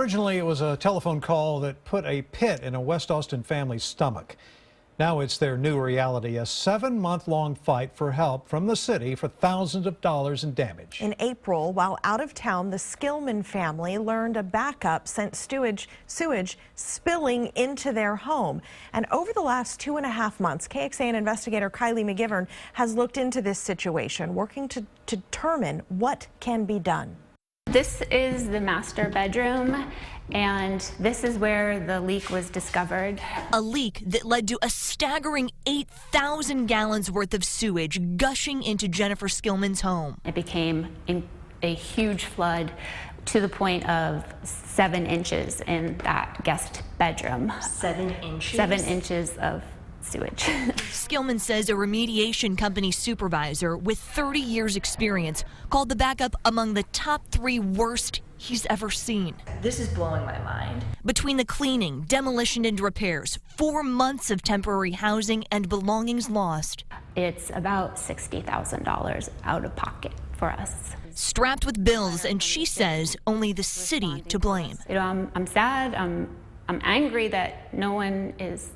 Originally, it was a telephone call that put a pit in a West Austin family's stomach. Now it's their new reality, a 7-month-long fight for help from the city for thousands of dollars in damage. In April, while out of town, the Skillman family learned a backup sent sewage spilling into their home. And over the last 2.5 months, KXAN investigator Kylie McGivern has looked into this situation, working to determine what can be done. This is the master bedroom, and this is where the leak was discovered. A leak that led to a staggering 8,000 gallons worth of sewage gushing into Jennifer Skillman's home. It became a huge flood to the point of 7 inches in that guest bedroom. 7 inches? 7 inches of sewage. Skillman says a remediation company supervisor with 30 years experience called the backup among the top 3 worst he's ever seen. This is blowing my mind. Between the cleaning, demolition and repairs, 4 months of temporary housing and belongings lost. It's about $60,000 out of pocket for us. Strapped with bills, and she says only the city to blame. You know, I'm sad, I'm angry that no one is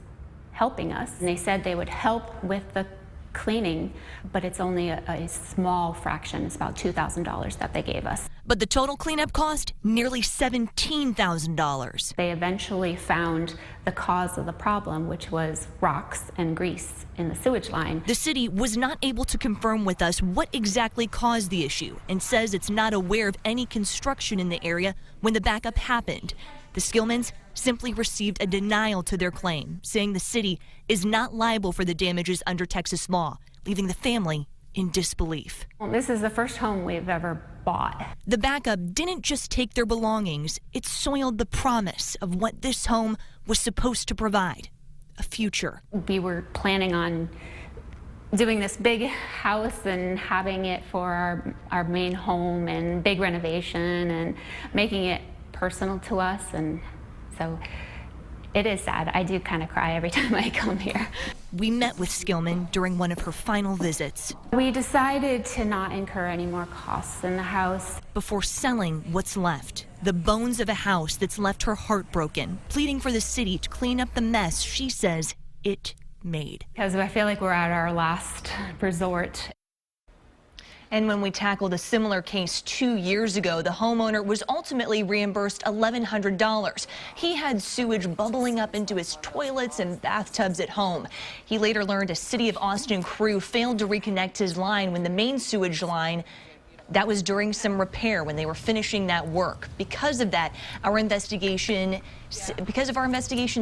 helping us. And they said they would help with the cleaning, but it's only a small fraction. It's about $2,000 that they gave us. But the total cleanup cost, nearly $17,000. They eventually found the cause of the problem, which was rocks and grease in the sewage line. The city was not able to confirm with us what exactly caused the issue and says it's not aware of any construction in the area when the backup happened. The Skillmans simply received a denial to their claim, saying the city is not liable for the damages under Texas law, leaving the family in disbelief. Well, this is the first home we've ever bought. The backup didn't just take their belongings, it soiled the promise of what this home was supposed to provide, a future. We were planning on doing this big house and having it for our main home and big renovation and making it personal to us, and so it is sad. I do kind of cry every time I come here. We met with Skillman during one of her final visits. We decided to not incur any more costs in the house. Before selling what's left, the bones of a house that's left her heartbroken, pleading for the city to clean up the mess she says it made. Because I feel like we're at our last resort. And when we tackled a similar case 2 years ago, the homeowner was ultimately reimbursed $1,100. He had sewage bubbling up into his toilets and bathtubs at home. He later learned a City of Austin crew failed to reconnect his line when the main sewage line, that was during some repair when they were finishing that work. Because of our investigation,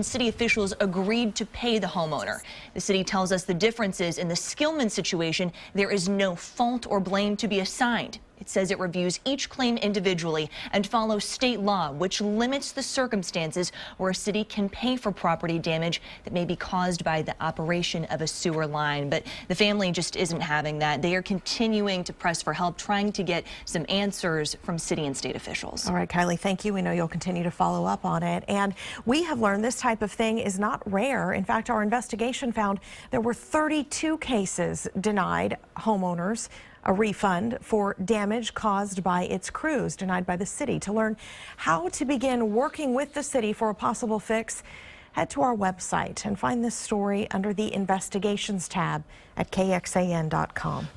city officials agreed to pay the homeowner. The city tells us the difference is in the Skillman situation, there is no fault or blame to be assigned. It says it reviews each claim individually and follows state law, which limits the circumstances where a city can pay for property damage that may be caused by the operation of a sewer line. But the family just isn't having that. They are continuing to press for help, trying to get some answers from city and state officials. All right, Kylie, thank you. We know you'll continue to follow up on it. And we have learned this type of thing is not rare. In fact, our investigation found there were 32 cases denied homeowners a refund for damage caused by its crews, denied by the city. To learn how to begin working with the city for a possible fix, head to our website and find this story under the Investigations tab at KXAN.com.